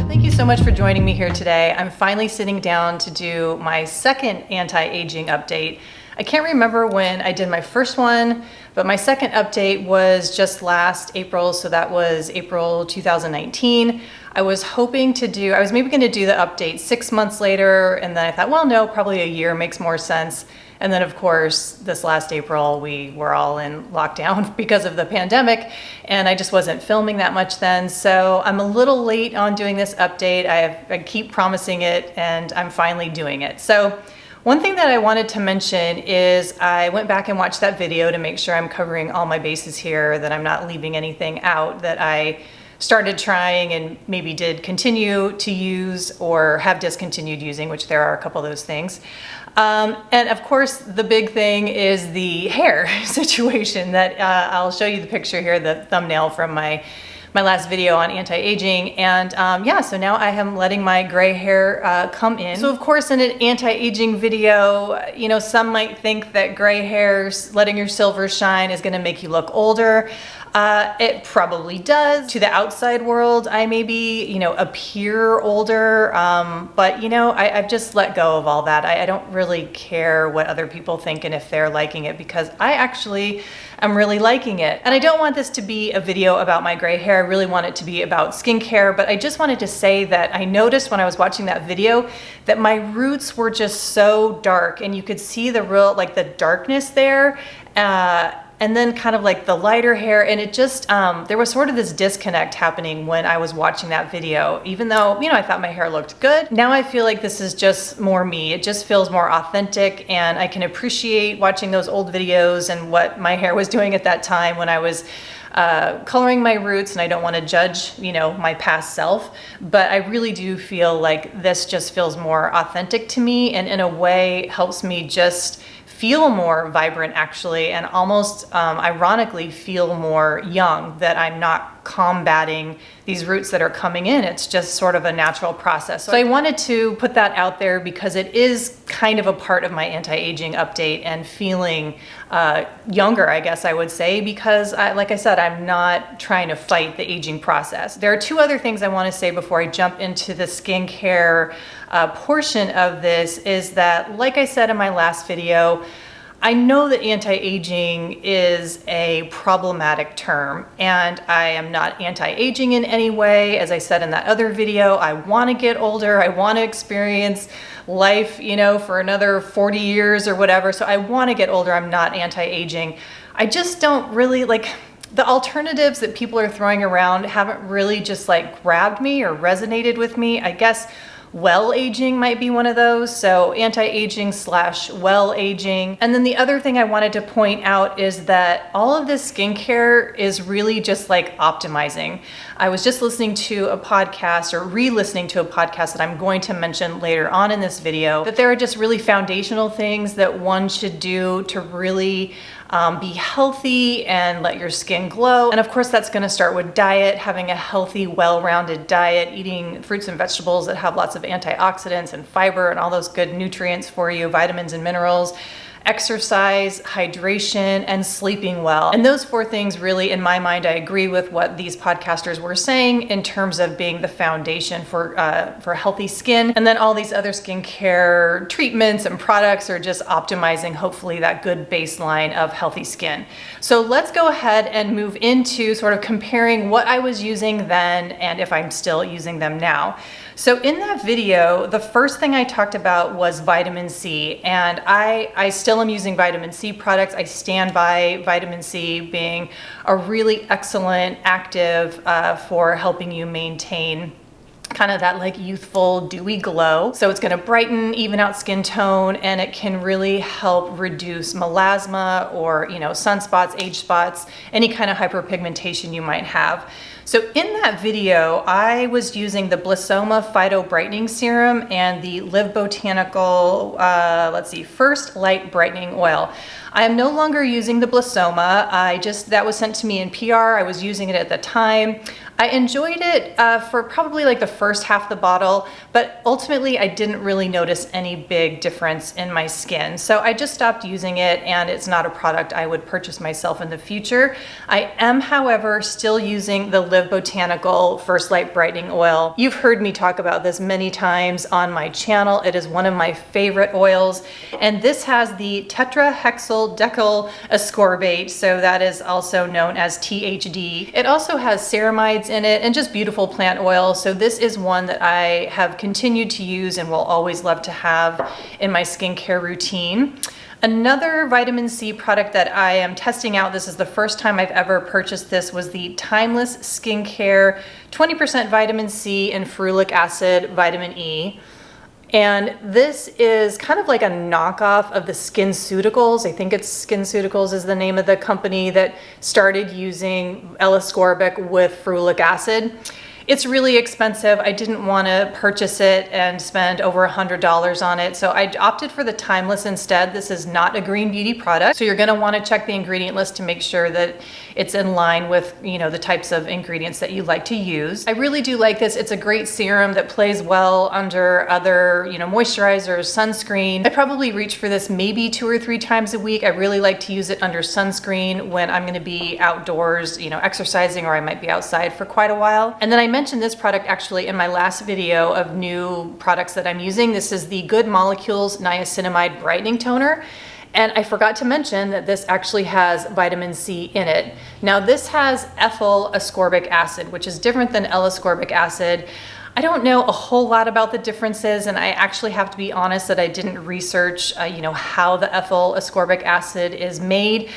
Thank you so much for joining me here today. I'm finally sitting down to do my second anti-aging update. I can't remember when I did my first one, but my second update was just last April, so that was April 2019. I was maybe going to do the update 6 months later, and then I thought, well, no, probably a year makes more sense. And then of course, this last April, we were all in lockdown because of the pandemic, and I just wasn't filming that much then. So I'm a little late on doing this update. I keep promising it, and I'm finally doing it. So one thing that I wanted to mention is I went back and watched that video to make sure I'm covering all my bases here, that I'm not leaving anything out that I started trying and maybe did continue to use or have discontinued using, which there are a couple of those things. And of course, the big thing is the hair situation that I'll show you the picture here, the thumbnail from my last video on anti-aging. And yeah, so now I am letting my gray hair come in. So of course, in an anti-aging video, you know, some might think that gray hair, letting your silver shine, is gonna make you look older. It probably does. To the outside world, I maybe, you know, appear older, but you know, I've just let go of all that. I don't really care what other people think and if they're liking it, because I actually am really liking it. And I don't want this to be a video about my gray hair. I really want it to be about skincare, but I just wanted to say that I noticed when I was watching that video that my roots were just so dark, and you could see the real, like the darkness there. And then kind of like the lighter hair, and it just, there was sort of this disconnect happening when I was watching that video. Even though, you know, I thought my hair looked good, now I feel like this is just more me. It just feels more authentic, and I can appreciate watching those old videos and what my hair was doing at that time when I was coloring my roots, and I don't want to judge, you know, my past self, but I really do feel like this just feels more authentic to me, and in a way helps me just feel more vibrant actually, and almost ironically feel more young, that I'm not combating these roots that are coming in. It's just sort of a natural process. So I wanted to put that out there because it is kind of a part of my anti-aging update, and feeling younger, I guess I would say, because like I said, I'm not trying to fight the aging process. There are two other things I want to say before I jump into the skincare portion of this, is that, like I said in my last video, I know that anti-aging is a problematic term, and I am not anti-aging in any way. As I said in that other video, I want to get older. I want to experience life, you know, for another 40 years or whatever. So I want to get older. I'm not anti-aging. I just don't really like the alternatives that people are throwing around. Haven't really just like grabbed me or resonated with me. I guess well aging might be one of those. So anti-aging / well aging. And then the other thing I wanted to point out is that all of this skincare is really just like optimizing. I was just listening to a podcast, or re-listening to a podcast that I'm going to mention later on in this video, that there are just really foundational things that one should do to really be healthy and let your skin glow. And of course, that's going to start with diet, having a healthy, well-rounded diet, eating fruits and vegetables that have lots of antioxidants and fiber and all those good nutrients for you, vitamins and minerals. Exercise, hydration, and sleeping well. And those four things really, in my mind, I agree with what these podcasters were saying in terms of being the foundation for healthy skin. And then all these other skincare treatments and products are just optimizing, hopefully, that good baseline of healthy skin. So let's go ahead and move into sort of comparing what I was using then and if I'm still using them now. So in that video, the first thing I talked about was vitamin C, and I still am using vitamin C products. I stand by vitamin C being a really excellent active for helping you maintain kind of that like youthful, dewy glow. So it's gonna brighten, even out skin tone, and it can really help reduce melasma or, you know, sunspots, age spots, any kind of hyperpigmentation you might have. So in that video, I was using the Blissoma Phyto Brightening Serum and the Live Botanical, First Light Brightening Oil. I am no longer using the Blissoma. That was sent to me in PR. I was using it at the time. I enjoyed it for probably like the first half of the bottle, but ultimately I didn't really notice any big difference in my skin. So I just stopped using it, and it's not a product I would purchase myself in the future. I am, however, still using the Live Botanical First Light Brightening Oil. You've heard me talk about this many times on my channel. It is one of my favorite oils, and this has the tetrahexyl decyl ascorbate, so that is also known as THD. It also has ceramides in it and just beautiful plant oil. So this is one that I have continued to use and will always love to have in my skincare routine. Another vitamin C product that I am testing out, this is the first time I've ever purchased this, was the Timeless Skincare 20% vitamin C and ferulic acid vitamin E. And this is kind of like a knockoff of the SkinCeuticals. I think it's SkinCeuticals is the name of the company that started using L-ascorbic with ferulic acid. It's really expensive. I didn't want to purchase it and spend over $100 on it, so I opted for the Timeless instead. This is not a green beauty product, so you're going to want to check the ingredient list to make sure that it's in line with, the types of ingredients that you like to use. I really do like this. It's a great serum that plays well under other, moisturizers, sunscreen. I probably reach for this maybe 2 or 3 times a week. I really like to use it under sunscreen when I'm going to be outdoors, exercising, or I might be outside for quite a while. And then I mentioned this product actually in my last video of new products that I'm using. This is the Good Molecules Niacinamide Brightening Toner. And I forgot to mention that this actually has vitamin C in it. Now this has ethyl ascorbic acid, which is different than L-ascorbic acid. I don't know a whole lot about the differences, and I actually have to be honest that I didn't research, how the ethyl ascorbic acid is made.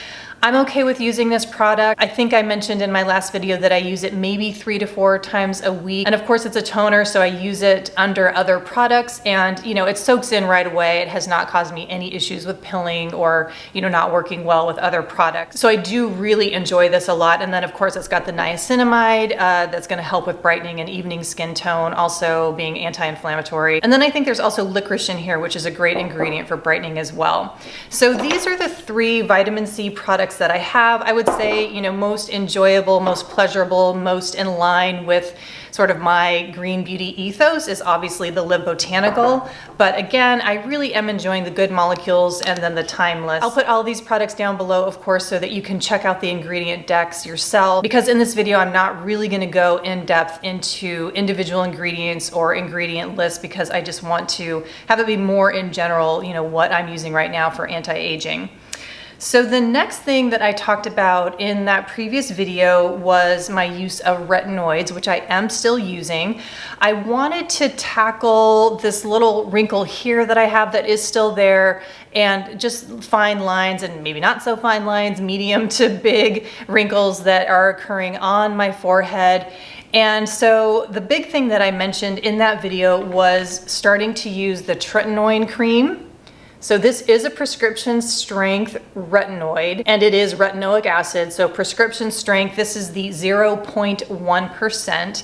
I'm okay with using this product. I think I mentioned in my last video that I use it maybe 3 to 4 times a week. And of course it's a toner, so I use it under other products, and it soaks in right away. It has not caused me any issues with pilling or, not working well with other products. So I do really enjoy this a lot. And then of course it's got the niacinamide that's gonna help with brightening and evening skin tone, also being anti-inflammatory. And then I think there's also licorice in here, which is a great ingredient for brightening as well. So these are the 3 vitamin C products that I have. I would say, most enjoyable, most pleasurable, most in line with sort of my green beauty ethos is obviously the Live Botanical. But again, I really am enjoying the Good Molecules and then the Timeless. I'll put all these products down below, of course, so that you can check out the ingredient decks yourself. Because in this video, I'm not really gonna go in depth into individual ingredients or ingredient lists, because I just want to have it be more in general, what I'm using right now for anti-aging. So the next thing that I talked about in that previous video was my use of retinoids, which I am still using. I wanted to tackle this little wrinkle here that I have that is still there, and just fine lines and maybe not so fine lines, medium to big wrinkles that are occurring on my forehead. And so the big thing that I mentioned in that video was starting to use the retinoid cream. So this is a prescription strength retinoid, and it is retinoic acid. So prescription strength, this is the 0.1%.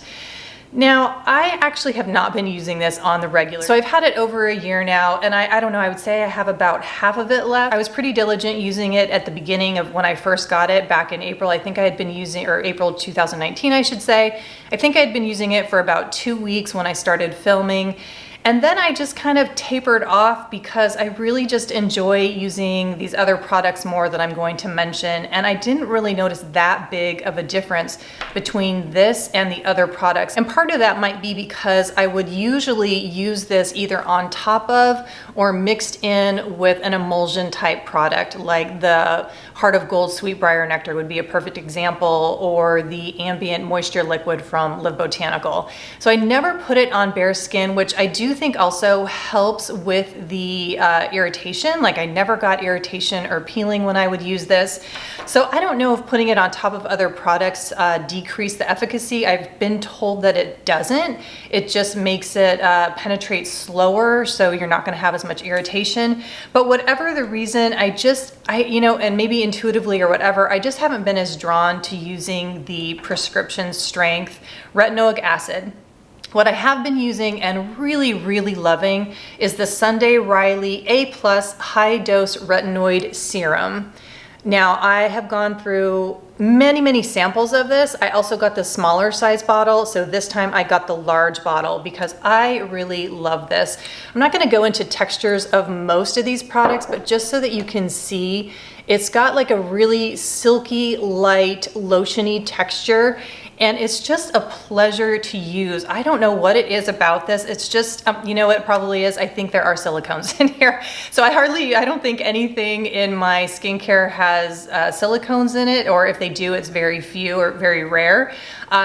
Now, I actually have not been using this on the regular. So I've had it over a year now, and I don't know, I would say I have about half of it left. I was pretty diligent using it at the beginning of when I first got it back in April. I think I had been using, or April 2019, I should say. I think I had been using it for about 2 weeks when I started filming. And then I just kind of tapered off because I really just enjoy using these other products more that I'm going to mention. And I didn't really notice that big of a difference between this and the other products. And part of that might be because I would usually use this either on top of or mixed in with an emulsion type product, like the Heart of Gold Sweetbriar Nectar would be a perfect example, or the Ambient Moisture Liquid from Live Botanical. So I never put it on bare skin, which I do do think also helps with the irritation. Like I never got irritation or peeling when I would use this. So I don't know if putting it on top of other products decrease the efficacy. I've been told that it doesn't. It just makes it penetrate slower, so you're not gonna have as much irritation. But whatever the reason, you know, and maybe intuitively or whatever, I just haven't been as drawn to using the prescription strength retinoic acid. What I have been using and really, really loving is the Sunday Riley A+ high dose retinoid serum. Now I have gone through many samples of this. I also got the smaller size bottle, so this time I got the large bottle because I really love this. I'm not going to go into textures of most of these products, but just so that you can see, it's got like a really silky, light, lotiony texture. And it's just a pleasure to use. I don't know what it is about this. It's just, you know, it probably is. I think there are silicones in here. So I don't think anything in my skincare has silicones in it, or if they do, it's very few or very rare.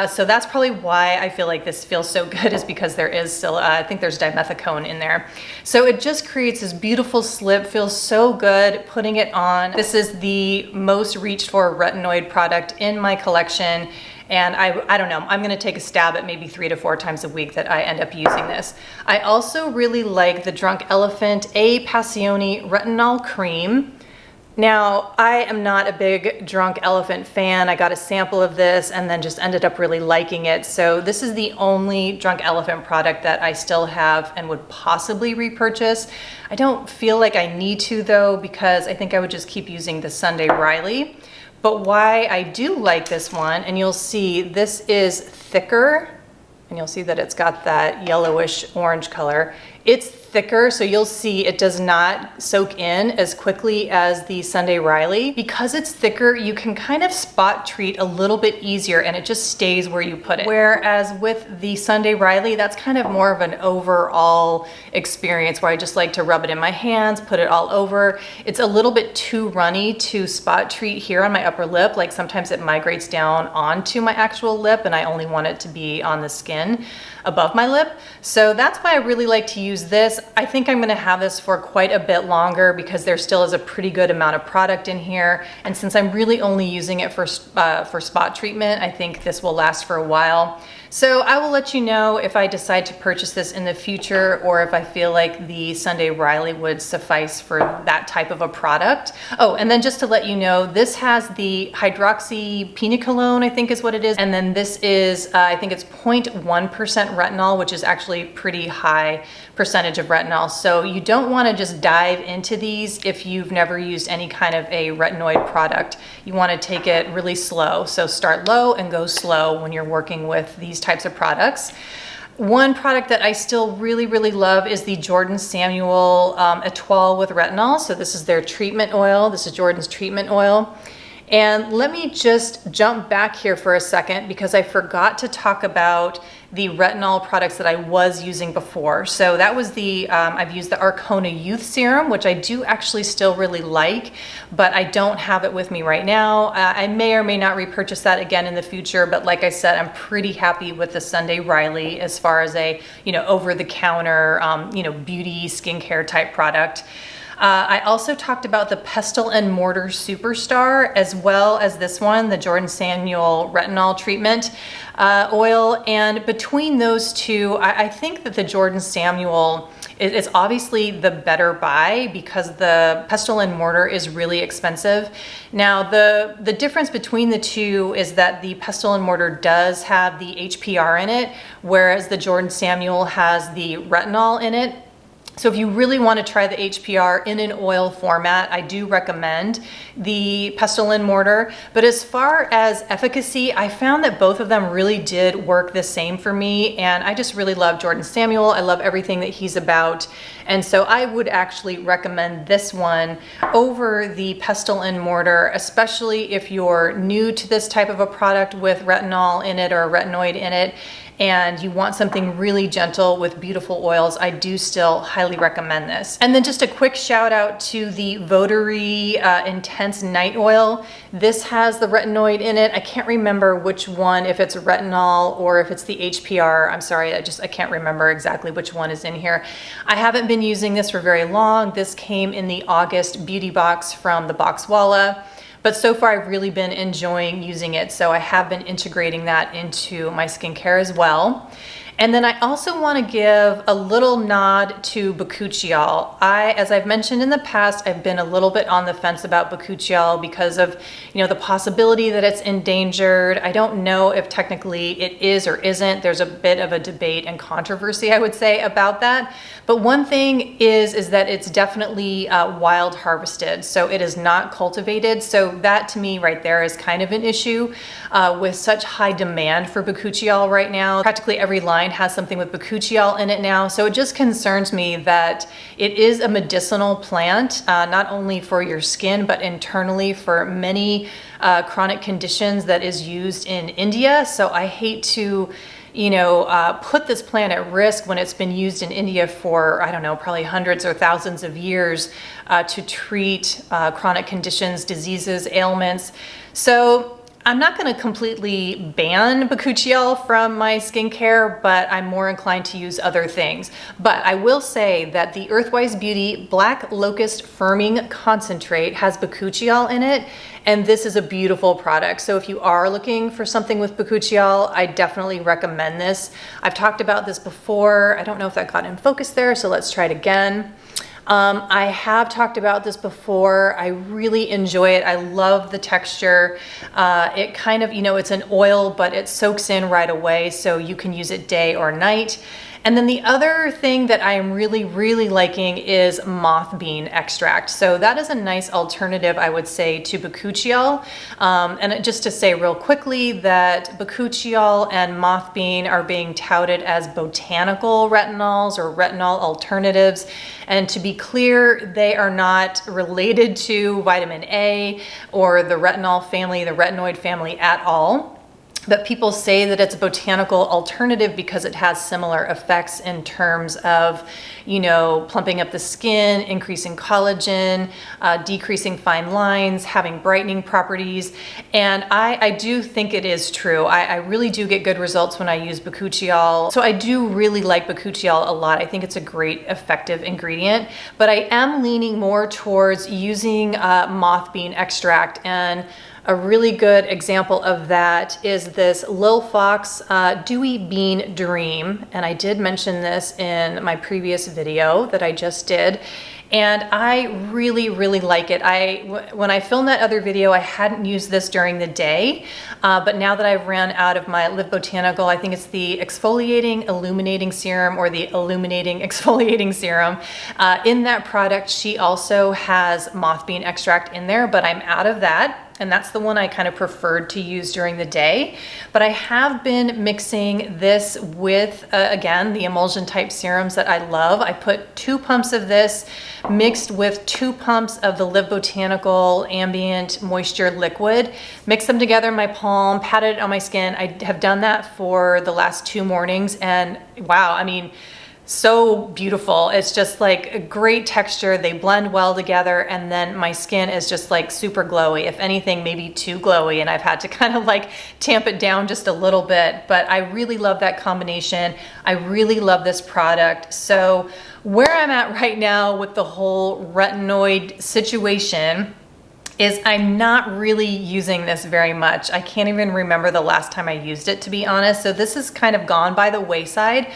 So that's probably why I feel like this feels so good, is because there is still, I think there's dimethicone in there. So it just creates this beautiful slip, feels so good putting it on. This is the most reached for retinoid product in my collection. And I don't know, I'm gonna take a stab at maybe 3 to 4 times a week that I end up using this. I also really like the Drunk Elephant A Passione Retinol Cream. Now, I am not a big Drunk Elephant fan. I got a sample of this and then just ended up really liking it. So this is the only Drunk Elephant product that I still have and would possibly repurchase. I don't feel like I need to though, because I think I would just keep using the Sunday Riley. But why I do like this one, and you'll see this is thicker, and you'll see that it's got that yellowish orange color. It's thicker, so you'll see it does not soak in as quickly as the Sunday Riley. Because it's thicker, you can kind of spot treat a little bit easier and it just stays where you put it. Whereas with the Sunday Riley, that's kind of more of an overall experience where I just like to rub it in my hands, put it all over. It's a little bit too runny to spot treat here on my upper lip. Like sometimes it migrates down onto my actual lip and I only want it to be on the skin above my lip. So that's why I really like to use this. I think I'm gonna have this for quite a bit longer because there still is a pretty good amount of product in here. And since I'm really only using it for spot treatment, I think this will last for a while. So I will let you know if I decide to purchase this in the future or if I feel like the Sunday Riley would suffice for that type of a product. Oh, and then just to let you know, this has the hydroxypinecolone, I think is what it is. And then this is, I think it's 0.1% retinol, which is actually pretty high percentage of retinol. So you don't want to just dive into these if you've never used any kind of a retinoid product. You want to take it really slow. So start low and go slow when you're working with these types of products. One product that I still really love is the Jordan Samuel Etoile with retinol. So this is their treatment oil. This is Jordan's treatment oil. And let me just jump back here for a second because I forgot to talk about the retinol products that I was using before. So that was the, I've used the Arcona Youth Serum, which I do actually still really like, but I don't have it with me right now. I may or may not repurchase that again in the future, but like I said, I'm pretty happy with the Sunday Riley as far as a, you know, over-the-counter, you know, beauty skincare type product. I also talked about the Pestle and Mortar Superstar, as well as this one, the Jordan Samuel Retinol Treatment Oil. And between those two, I think that the Jordan Samuel is obviously the better buy because the Pestle and Mortar is really expensive. Now, the difference between the two is that the Pestle and Mortar does have the HPR in it, whereas the Jordan Samuel has the retinol in it. So if you really want to try the HPR in an oil format, I do recommend the Pestle and Mortar. But as far as efficacy, I found that both of them really did work the same for me. And I just really love Jordan Samuel. I love everything that he's about. And so I would actually recommend this one over the Pestle and Mortar, especially if you're new to this type of a product with retinol in it or a retinoid in it. and you want something really gentle with beautiful oils, I do still highly recommend this. And then just a quick shout out to the Votary Intense Night Oil. This has the retinoid in it. I can't remember which one, if it's retinol or if it's the HPR. I'm sorry, I can't remember exactly which one is in here. I haven't been using this for very long. This came in the August beauty box from the Boxwalla. But so far I've really been enjoying using it, so I have been integrating that into my skincare as well. And then I also want to give a little nod to bakuchiol. As I've mentioned in the past, I've been a little bit on the fence about bakuchiol because of, the possibility that it's endangered. I don't know if technically it is or isn't. There's a bit of a debate and controversy, I would say, about that. But one thing is that it's definitely wild harvested, so it is not cultivated. So that to me right there is kind of an issue with such high demand for bakuchiol right now. Practically every line has something with bakuchiol in it now. So it just concerns me that it is a medicinal plant, not only for your skin, but internally for many chronic conditions that is used in India. So I hate to put this plant at risk when it's been used in India for, I don't know, probably hundreds or thousands of years to treat chronic conditions, diseases, ailments. So I'm not going to completely ban bakuchiol from my skincare, but I'm more inclined to use other things. But I will say that the Earthwise Beauty Black Locust Firming Concentrate has bakuchiol in it, and this is a beautiful product. So if you are looking for something with bakuchiol, I definitely recommend this. I've talked about this before. I don't know if that got in focus there, so let's try it again. I have talked about this before. I really enjoy it. I love the texture. It kind of, it's an oil, but it soaks in right away, so you can use it day or night. And then the other thing that I am really, really liking is moth bean extract. So that is a nice alternative, I would say, to bakuchiol. And just to say real quickly that bakuchiol and moth bean are being touted as botanical retinols or retinol alternatives. And to be clear, they are not related to vitamin A or the retinol family, the retinoid family at all. But people say that it's a botanical alternative because it has similar effects in terms of, plumping up the skin, increasing collagen, decreasing fine lines, having brightening properties. And I do think it is true. I really do get good results when I use bakuchiol. So I do really like bakuchiol a lot. I think it's a great effective ingredient, but I am leaning more towards using moth bean extract. And a really good example of that is this Lil Fox Dewy Bean Dream. And I did mention this in my previous video that I just did. And I really, really like it. When I filmed that other video, I hadn't used this during the day, but now that I've ran out of my Live Botanical, I think it's the Exfoliating Illuminating Serum or the Illuminating Exfoliating Serum. In that product, she also has moth bean extract in there, but I'm out of that. And that's the one I kind of preferred to use during the day. But I have been mixing this with, again, the emulsion type serums that I love. I put 2 pumps of this mixed with 2 pumps of the Live Botanical Ambient Moisture Liquid. Mix them together in my palm, pat it on my skin. I have done that for the last 2 mornings, and wow, I mean, so beautiful. It's just like a great texture. They blend well together, and then my skin is just like super glowy. If anything, maybe too glowy, and I've had to kind of like tamp it down just a little bit, but I really love that combination. I really love this product. So where I'm at right now with the whole retinoid situation is I'm not really using this very much. I can't even remember the last time I used it, to be honest. So this has kind of gone by the wayside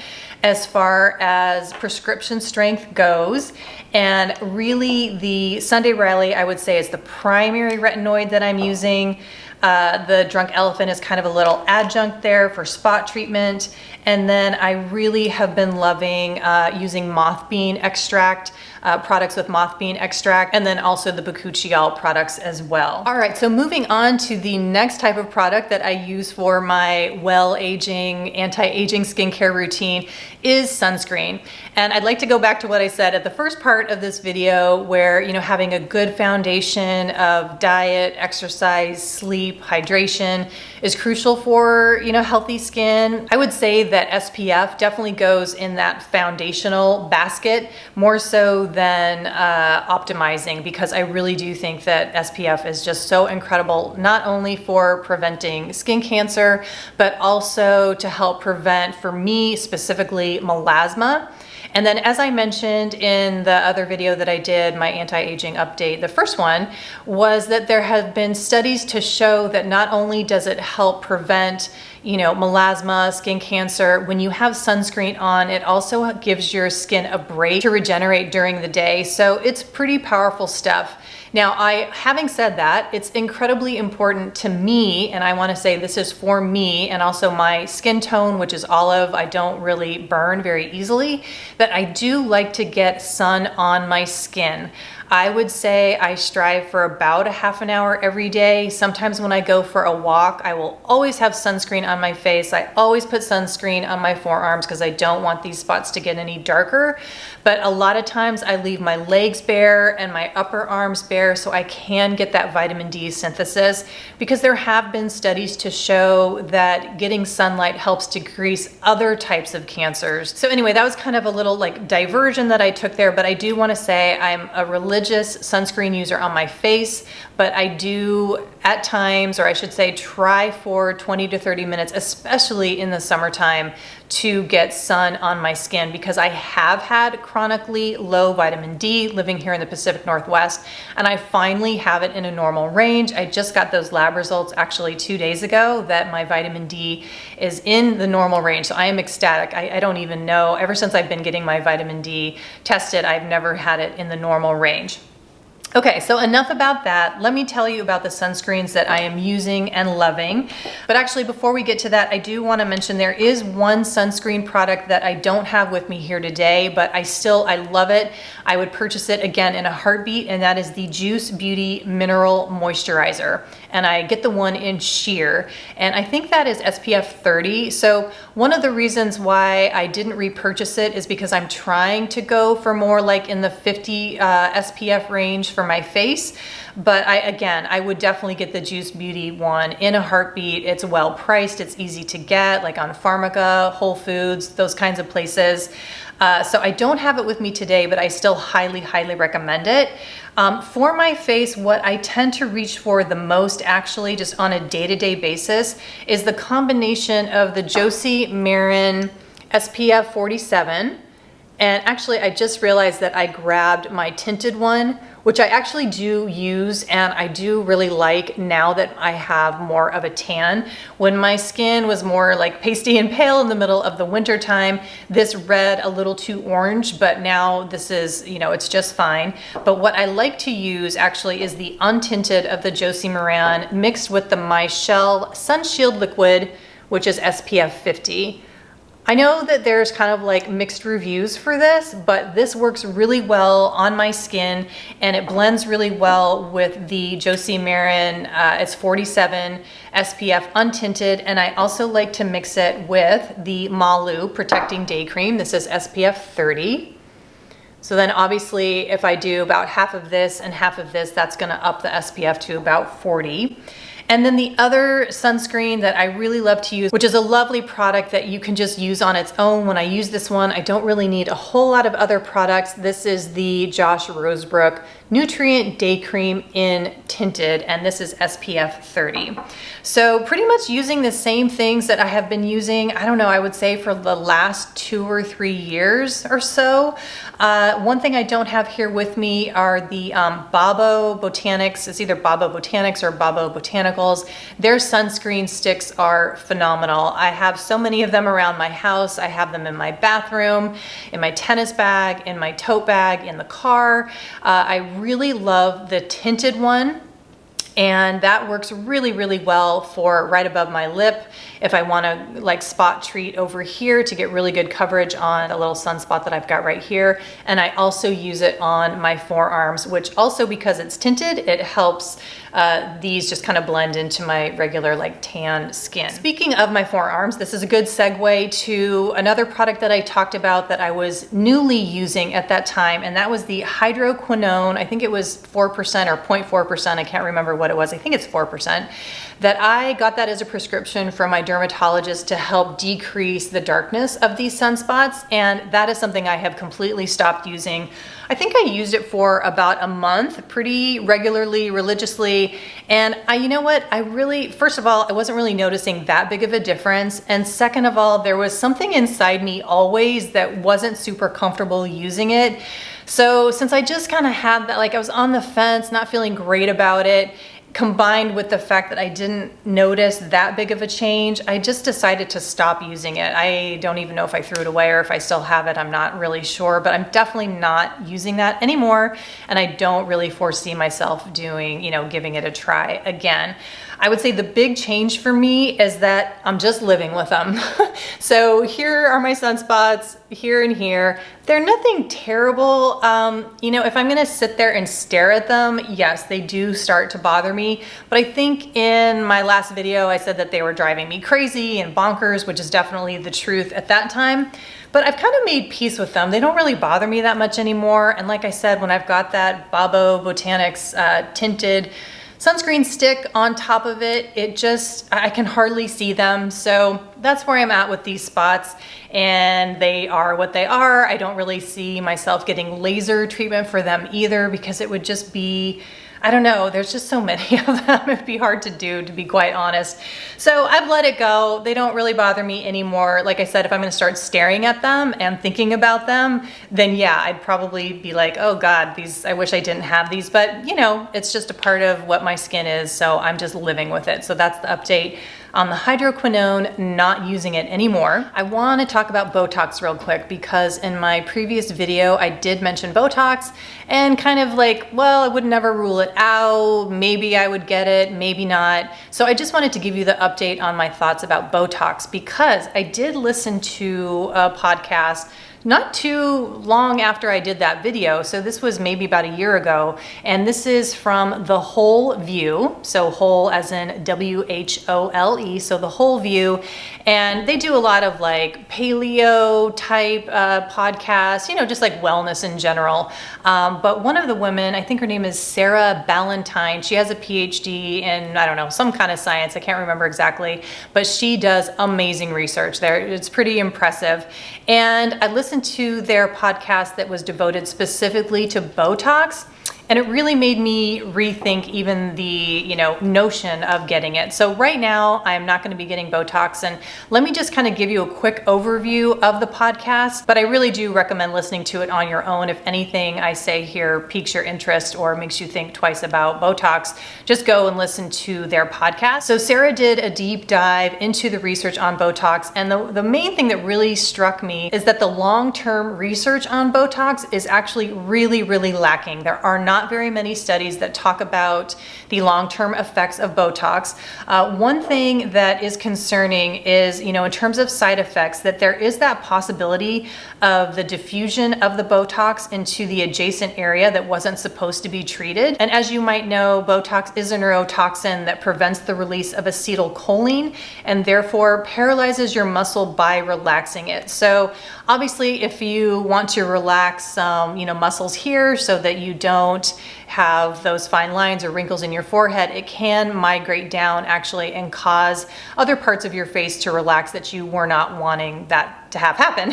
as far as prescription strength goes. And really the Sunday Riley, I would say, is the primary retinoid that I'm using. The Drunk Elephant is kind of a little adjunct there for spot treatment. And then I really have been loving using moth bean extract, products with moth bean extract, and then also the bakuchiol products as well. All right, so moving on to the next type of product that I use for my well-aging, anti-aging skincare routine. is sunscreen. And I'd like to go back to what I said at the first part of this video where, you know, having a good foundation of diet, exercise, sleep, hydration is crucial for, you know, healthy skin. I would say that SPF definitely goes in that foundational basket more so than optimizing, because I really do think that SPF is just so incredible, not only for preventing skin cancer, but also to help prevent, for me specifically, melasma. And then, as I mentioned in the other video that I did, my anti-aging update, the first one was that there have been studies to show that not only does it help prevent, you know, melasma, skin cancer, when you have sunscreen on, it also gives your skin a break to regenerate during the day. So it's pretty powerful stuff. Now, having said that, it's incredibly important to me, and I want to say this is for me and also my skin tone, which is olive. I don't really burn very easily, that I do like to get sun on my skin. I would say I strive for about a half an hour every day. Sometimes when I go for a walk, I will always have sunscreen on my face. I always put sunscreen on my forearms because I don't want these spots to get any darker. But a lot of times I leave my legs bare and my upper arms bare so I can get that vitamin D synthesis, because there have been studies to show that getting sunlight helps decrease other types of cancers. So anyway, that was kind of a little like diversion that I took there, but I do want to say I'm a religious sunscreen user on my face, but I do at times, or I should say try for 20 to 30 minutes, especially in the summertime, to get sun on my skin, because I have had chronically low vitamin D living here in the Pacific Northwest, and I finally have it in a normal range. I just got those lab results actually 2 days ago that my vitamin D is in the normal range. So I am ecstatic. I don't even know, ever since I've been getting my vitamin D tested, I've never had it in the normal range. Okay, so enough about that. Let me tell you about the sunscreens that I am using and loving. But actually, before we get to that, I do want to mention there is one sunscreen product that I don't have with me here today, but I love it. I would purchase it again in a heartbeat, and that is the Juice Beauty Mineral Moisturizer. And I get the one in sheer, and I think that is SPF 30. So one of the reasons why I didn't repurchase it is because I'm trying to go for more like in the 50 SPF range for my face. But I would definitely get the Juice Beauty one in a heartbeat. It's well priced, it's easy to get, like on Pharmaca, Whole Foods, those kinds of places. So I don't have it with me today, but I still highly, highly recommend it. For my face, what I tend to reach for the most, actually, just on a day-to-day basis, is the combination of the Josie Maran SPF 47. And actually, I just realized that I grabbed my tinted one, which I actually do use and I do really like now that I have more of a tan. When my skin was more like pasty and pale in the middle of the winter time, this read a little too orange, but now this is, you know, it's just fine. But what I like to use actually is the untinted of the Josie Maran mixed with the My Shell Sun Shield Liquid, which is SPF 50. I know that there's kind of like mixed reviews for this, but this works really well on my skin and it blends really well with the Josie Maran, it's 47 SPF untinted, and I also like to mix it with the Malu Protecting Day Cream. This is SPF 30. So then obviously if I do about half of this and half of this, that's gonna up the SPF to about 40. And then the other sunscreen that I really love to use, which is a lovely product that you can just use on its own. When I use this one, I don't really need a whole lot of other products. This is the Josh Rosebrook Nutrient Day Cream in Tinted, and this is SPF 30. So pretty much using the same things that I have been using, I don't know, I would say for the last 2 or 3 years or so. One thing I don't have here with me are the Babo Botanics. It's either Babo Botanics or Babo Botanicals. Their sunscreen sticks are phenomenal. I have so many of them around my house. I have them in my bathroom, in my tennis bag, in my tote bag, in the car. I really love the tinted one, and that works really, really well for right above my lip if I want to like spot treat over here to get really good coverage on a little sunspot that I've got right here. And I also use it on my forearms, which also, because it's tinted, it helps these just kind of blend into my regular like tan skin. Speaking of my forearms, this is a good segue to another product that I talked about that I was newly using at that time, and that was the hydroquinone. I think it was 4% or 0.4%. I can't remember what it was. I think it's 4%. That I got that as a prescription from my dermatologist to help decrease the darkness of these sunspots, and that is something I have completely stopped using. I think I used it for about a month, pretty regularly, religiously, and you know what? First of all, I wasn't really noticing that big of a difference, and second of all, there was something inside me always that wasn't super comfortable using it. So since I just kind of had that, like I was on the fence, not feeling great about it, combined with the fact that I didn't notice that big of a change, I just decided to stop using it. I don't even know if I threw it away or if I still have it. I'm not really sure, but I'm definitely not using that anymore. And I don't really foresee myself doing, giving it a try again. I would say the big change for me is that I'm just living with them. So here are my sunspots, here and here. They're nothing terrible. If I'm gonna sit there and stare at them, yes, they do start to bother me. But I think in my last video, I said that they were driving me crazy and bonkers, which is definitely the truth at that time. But I've kind of made peace with them. They don't really bother me that much anymore. And like I said, when I've got that Babo Botanics tinted sunscreen stick on top of it, I can hardly see them. So that's where I'm at with these spots, and they are what they are. I don't really see myself getting laser treatment for them either, because it would just be, I don't know, there's just so many of them. It'd be hard to do, to be quite honest. So I've let it go. They don't really bother me anymore. Like I said, if I'm gonna start staring at them and thinking about them, then yeah, I'd probably be like, oh God, I wish I didn't have these. But it's just a part of what my skin is, so I'm just living with it. So that's the update on the hydroquinone, not using it anymore. I want to talk about Botox real quick, because in my previous video, I did mention Botox and kind of like, well, I would never rule it out. Maybe I would get it, maybe not. So I just wanted to give you the update on my thoughts about Botox, because I did listen to a podcast not too long after I did that video. So this was maybe about a year ago. And this is from The Whole View. So whole as in WHOLE. So The Whole View. And they do a lot of like paleo type podcasts, just like wellness in general. But one of the women, I think her name is Sarah Ballantyne. She has a PhD in, I don't know, some kind of science. I can't remember exactly, but she does amazing research there. It's pretty impressive. And I listened to their podcast that was devoted specifically to Botox, and it really made me rethink even the notion of getting it. So right now I'm not going to be getting Botox, and let me just kind of give you a quick overview of the podcast, but I really do recommend listening to it on your own. If anything I say here piques your interest or makes you think twice about Botox, just go and listen to their podcast. So Sarah did a deep dive into the research on Botox, and the main thing that really struck me is that the long-term research on Botox is actually really, really lacking. There are not very many studies that talk about the long-term effects of Botox. One thing that is concerning is, in terms of side effects, that there is that possibility of the diffusion of the Botox into the adjacent area that wasn't supposed to be treated. And as you might know, Botox is a neurotoxin that prevents the release of acetylcholine and therefore paralyzes your muscle by relaxing it. So obviously, if you want to relax some, muscles here so that you don't have those fine lines or wrinkles in your forehead, it can migrate down actually and cause other parts of your face to relax that you were not wanting that to have happen.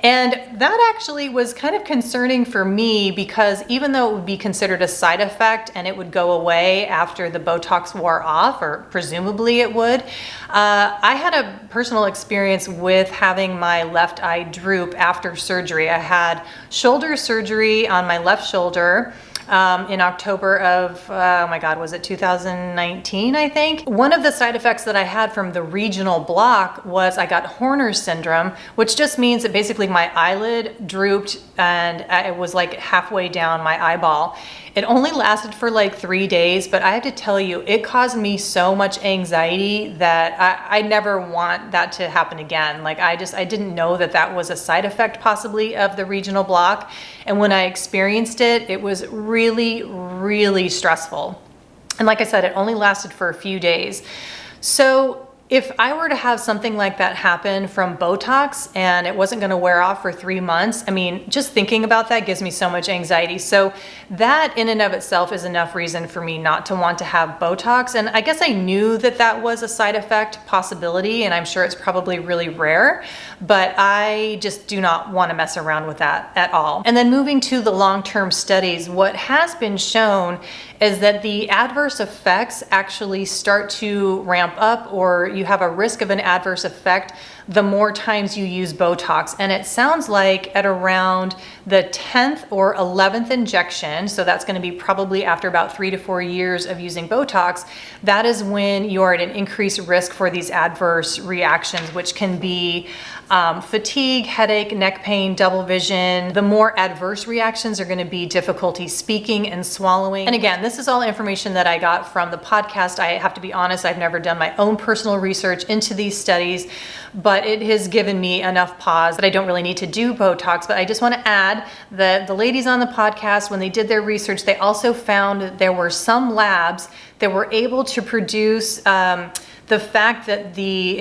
And that actually was kind of concerning for me, because even though it would be considered a side effect and it would go away after the Botox wore off, or presumably it would, I had a personal experience with having my left eye droop after surgery. I had shoulder surgery on my left shoulder in October of, oh my God, was it 2019, I think? One of the side effects that I had from the regional block was I got Horner's syndrome, which just means that basically my eyelid drooped and it was like halfway down my eyeball. It only lasted for like 3 days, but I have to tell you, it caused me so much anxiety that I never want that to happen again. Like I didn't know that that was a side effect possibly of the regional block. And when I experienced it, it was really, really stressful. And like I said, it only lasted for a few days. So if I were to have something like that happen from Botox and it wasn't going to wear off for 3 months, I mean, just thinking about that gives me so much anxiety. So that in and of itself is enough reason for me not to want to have Botox. And I guess I knew that that was a side effect possibility, and I'm sure it's probably really rare, but I just do not want to mess around with that at all. And then moving to the long-term studies, what has been shown is that the adverse effects actually start to ramp up, or you have a risk of an adverse effect the more times you use Botox. And it sounds like at around the 10th or 11th injection, so that's going to be probably after about 3 to 4 years of using Botox, that is when you're at an increased risk for these adverse reactions, which can be fatigue, headache, neck pain, double vision. The more adverse reactions are going to be difficulty speaking and swallowing. And again, this is all information that I got from the podcast. I have to be honest, I've never done my own personal research into these studies, but it has given me enough pause that I don't really need to do Botox. But I just want to add that the ladies on the podcast, when they did their research, they also found that there were some labs that were able to produce the fact that the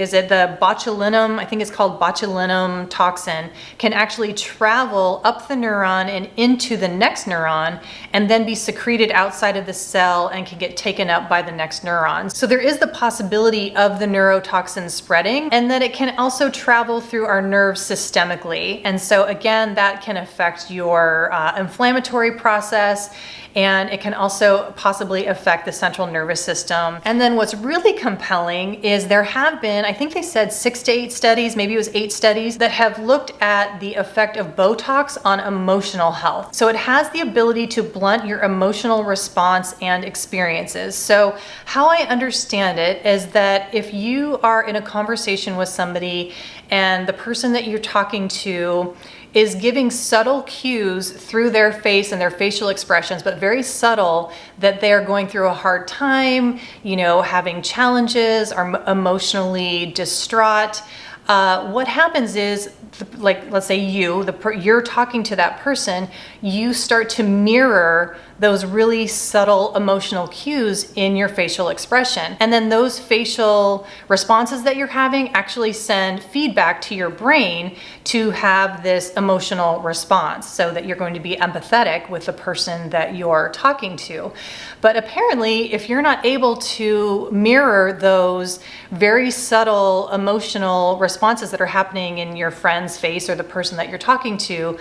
botulinum, I think it's called botulinum toxin, can actually travel up the neuron and into the next neuron and then be secreted outside of the cell and can get taken up by the next neuron. So there is the possibility of the neurotoxin spreading, and that it can also travel through our nerves systemically. And so again, that can affect your inflammatory process, and it can also possibly affect the central nervous system. And then what's really compelling is there have been, I think they said 6 to 8 studies, maybe it was 8 studies, that have looked at the effect of Botox on emotional health. So it has the ability to blunt your emotional response and experiences. So how I understand it is that if you are in a conversation with somebody and the person that you're talking to is giving subtle cues through their face and their facial expressions, but very subtle, that they're going through a hard time, having challenges, are emotionally distraught. What happens is, like, let's say you're talking to that person, you start to mirror those really subtle emotional cues in your facial expression. And then those facial responses that you're having actually send feedback to your brain to have this emotional response, so that you're going to be empathetic with the person that you're talking to. But apparently, if you're not able to mirror those very subtle emotional responses that are happening in your friend's face or the person that you're talking to,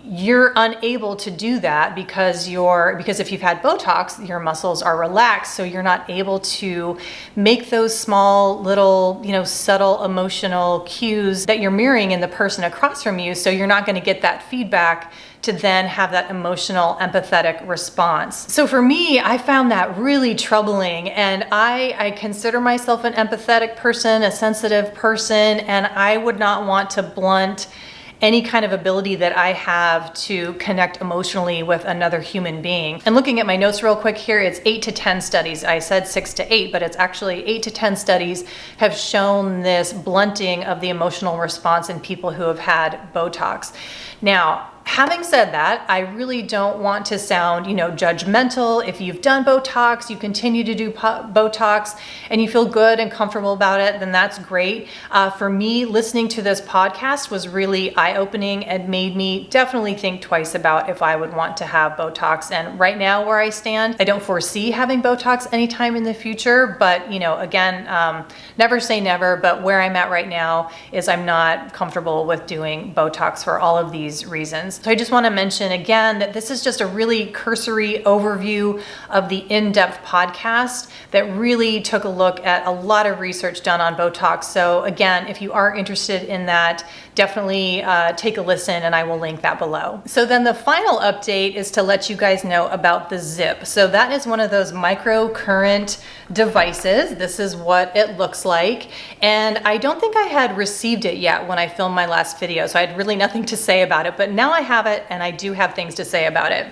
you're unable to do that because if you've had Botox, your muscles are relaxed, so you're not able to make those small little, subtle emotional cues that you're mirroring in the person across from you, so you're not going to get that feedback to then have that emotional, empathetic response. So for me, I found that really troubling, and I consider myself an empathetic person, a sensitive person, and I would not want to blunt any kind of ability that I have to connect emotionally with another human being. And looking at my notes real quick here, it's 8 to 10 studies. I said 6 to 8, but it's actually 8 to 10 studies have shown this blunting of the emotional response in people who have had Botox. Now, having said that, I really don't want to sound, judgmental. If you've done Botox, you continue to do Botox, and you feel good and comfortable about it, then that's great. For me, listening to this podcast was really eye-opening and made me definitely think twice about if I would want to have Botox. And right now, where I stand, I don't foresee having Botox anytime in the future. But, again, never say never. But where I'm at right now is I'm not comfortable with doing Botox for all of these reasons. So I just want to mention again that this is just a really cursory overview of the in-depth podcast that really took a look at a lot of research done on Botox. So again, if you are interested in that, definitely take a listen, and I will link that below. So then the final update is to let you guys know about the Zip. So that is one of those microcurrent devices. This is what it looks like. And I don't think I had received it yet when I filmed my last video, so I had really nothing to say about it, but now I have it, and I do have things to say about it.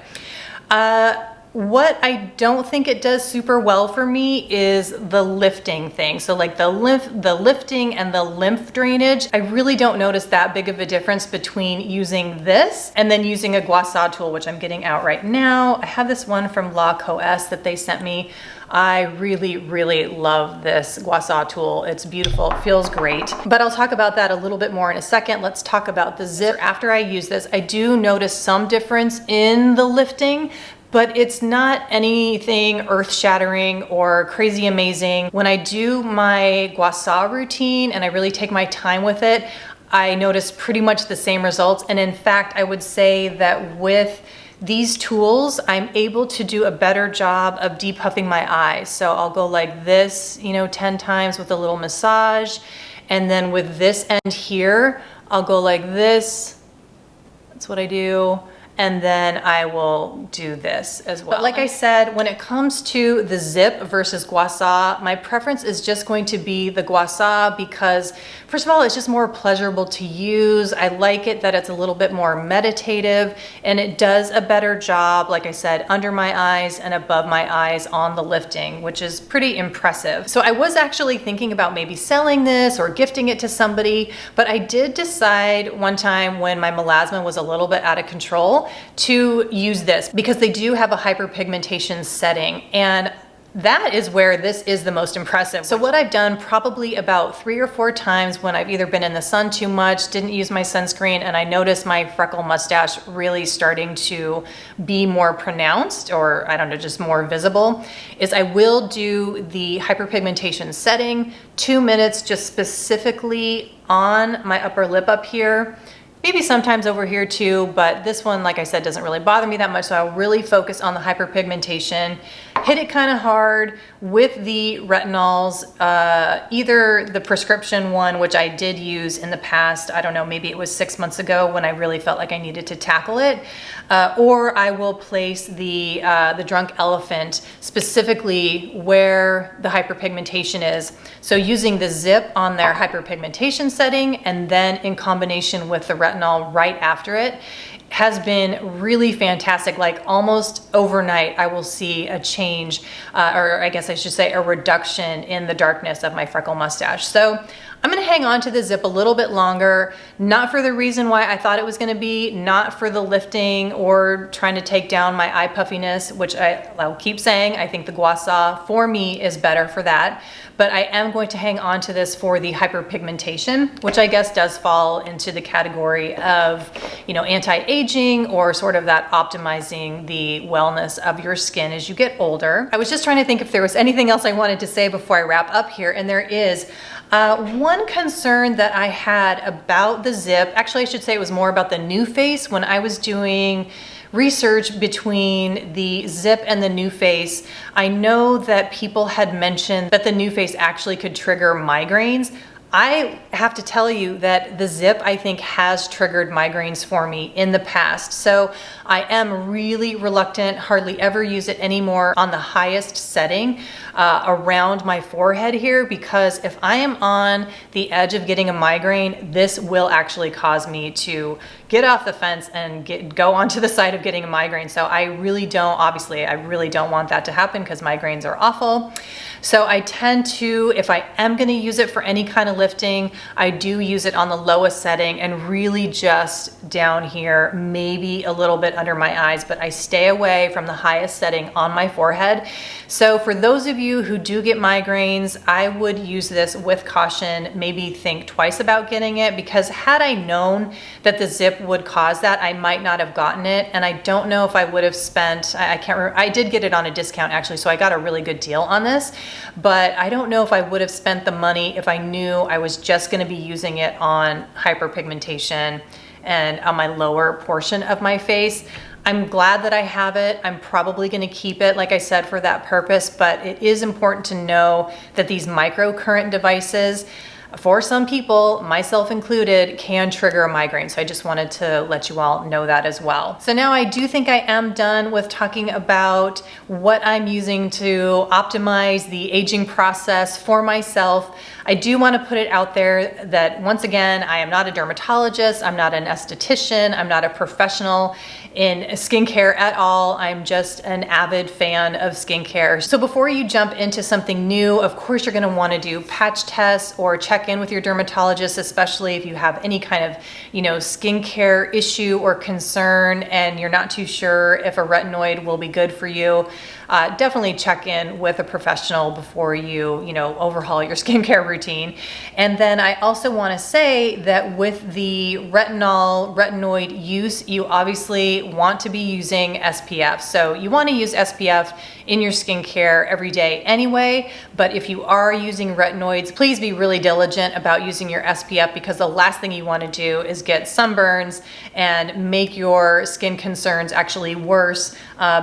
what I don't think it does super well for me is the lifting thing. So like the lifting and the lymph drainage, I really don't notice that big of a difference between using this and then using a gua sha tool, which I'm getting out right now. I have this one from La Coes that they sent me. I really, really love this gua sha tool. It's beautiful, it feels great. But I'll talk about that a little bit more in a second. Let's talk about the zip. After I use this, I do notice some difference in the lifting, but it's not anything earth-shattering or crazy amazing. When I do my gua sha routine and I really take my time with it, I notice pretty much the same results. And in fact, I would say that with these tools, I'm able to do a better job of depuffing my eyes. So I'll go like this, 10 times with a little massage. And then with this end here, I'll go like this. That's what I do. And then I will do this as well. But like I said, when it comes to the zip versus gua sha, my preference is just going to be the gua sha because, first of all, it's just more pleasurable to use. I like it that it's a little bit more meditative and it does a better job, like I said, under my eyes and above my eyes on the lifting, which is pretty impressive. So I was actually thinking about maybe selling this or gifting it to somebody, but I did decide one time when my melasma was a little bit out of control to use this because they do have a hyperpigmentation setting, and that is where this is the most impressive. So what I've done probably about 3 or 4 times when I've either been in the sun too much, didn't use my sunscreen, and I noticed my freckle mustache really starting to be more pronounced, or I don't know, just more visible, is I will do the hyperpigmentation setting, 2 minutes just specifically on my upper lip up here. Maybe sometimes over here too, but this one, like I said, doesn't really bother me that much. So I'll really focus on the hyperpigmentation, hit it kind of hard with the retinols, either the prescription one, which I did use in the past. I don't know, maybe it was 6 months ago when I really felt like I needed to tackle it. Or I will place the drunk elephant specifically where the hyperpigmentation is. So using the zip on their hyperpigmentation setting and then in combination with the retinol right after it has been really fantastic. Like almost overnight, I will see a change, or I guess I should say a reduction in the darkness of my freckle mustache. So I'm gonna hang on to the zip a little bit longer, not for the reason why I thought it was gonna be, not for the lifting or trying to take down my eye puffiness, which I'll keep saying, I think the gua sha for me is better for that. But I am going to hang on to this for the hyperpigmentation, which I guess does fall into the category of, anti-aging or sort of that optimizing the wellness of your skin as you get older. I was just trying to think if there was anything else I wanted to say before I wrap up here, and there is. One concern that I had about the zip, actually I should say it was more about the NuFace. When I was doing research between the zip and the NuFace, I know that people had mentioned that the NuFace actually could trigger migraines. I have to tell you that the zip, I think, has triggered migraines for me in the past. So I am really reluctant, hardly ever use it anymore on the highest setting around my forehead here, because if I am on the edge of getting a migraine, this will actually cause me to get off the fence and go onto the side of getting a migraine. So I really don't want that to happen because migraines are awful. So I tend to, if I am going to use it for any kind of lifting, I do use it on the lowest setting and really just down here, maybe a little bit under my eyes, but I stay away from the highest setting on my forehead. So for those of you who do get migraines, I would use this with caution, maybe think twice about getting it, because had I known that the zip would cause that, I might not have gotten it. And I don't know if I would have spent, I can't remember, I did get it on a discount actually, so I got a really good deal on this, but I don't know if I would have spent the money if I knew I was just going to be using it on hyperpigmentation and on my lower portion of my face. I'm glad that I have it. I'm probably going to keep it, like I said, for that purpose, but it is important to know that these microcurrent devices, for some people, myself included, can trigger a migraine. So I just wanted to let you all know that as well. So now I do think I am done with talking about what I'm using to optimize the aging process for myself. I do want to put it out there that, once again, I am not a dermatologist, I'm not an esthetician, I'm not a professional in skincare at all. I'm just an avid fan of skincare. So before you jump into something new, of course you're gonna wanna do patch tests or check in with your dermatologist, especially if you have any kind of, skincare issue or concern and you're not too sure if a retinoid will be good for you. Definitely check in with a professional before you, overhaul your skincare routine. And then I also want to say that with the retinoid use, you obviously want to be using SPF. So you want to use SPF in your skincare every day anyway, but if you are using retinoids, please be really diligent about using your SPF, because the last thing you want to do is get sunburns and make your skin concerns actually worse,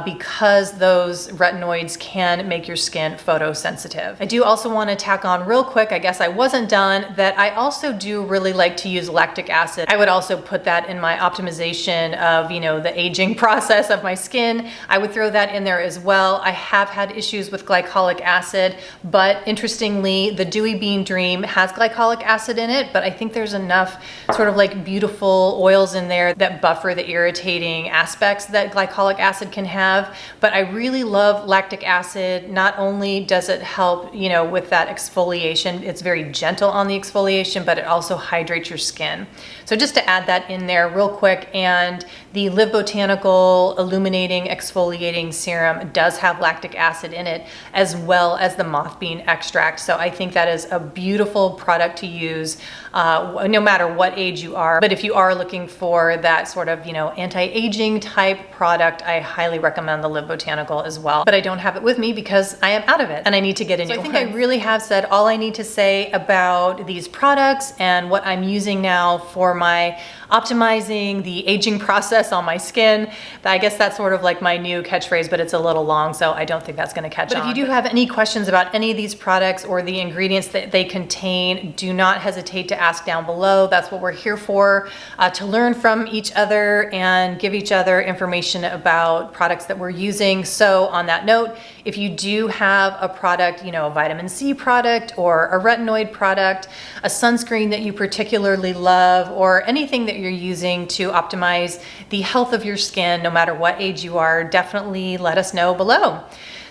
because those retinoids can make your skin photosensitive. I do also want to tack on real quick, I guess I wasn't done, that I also do really like to use lactic acid. I would also put that in my optimization of, the aging process of my skin. I would throw that in there as well. I have had issues with glycolic acid, but interestingly, the Dewy Bean Dream has glycolic acid in it, but I think there's enough sort of like beautiful oils in there that buffer the irritating aspects that glycolic acid can have. But I really love lactic acid. Not only does it help, with that exfoliation, it's very gentle on the exfoliation, but it also hydrates your skin. So just to add that in there real quick. And the Live Botanical Illuminating Exfoliating Serum does have lactic acid in it, as well as the moth bean extract. So I think that is a beautiful product to use, no matter what age you are. But if you are looking for that sort of, anti-aging type product, I highly recommend the Live Botanical as well. But I don't have it with me because I am out of it and I need to get a new one. I think I really have said all I need to say about these products and what I'm using now for my optimizing the aging process on my skin. I guess that's sort of like my new catchphrase, but it's a little long, so I don't think that's gonna catch on. But if you do have any questions about any of these products or the ingredients that they contain, do not hesitate to ask down below. That's what we're here for, to learn from each other and give each other information about products that we're using. So on that note, if you do have a product, a vitamin C product or a retinoid product, a sunscreen that you particularly love, or anything that you're using to optimize the health of your skin, no matter what age you are, definitely let us know below.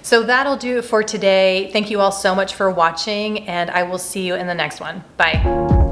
So that'll do it for today. Thank you all so much for watching, and I will see you in the next one. Bye.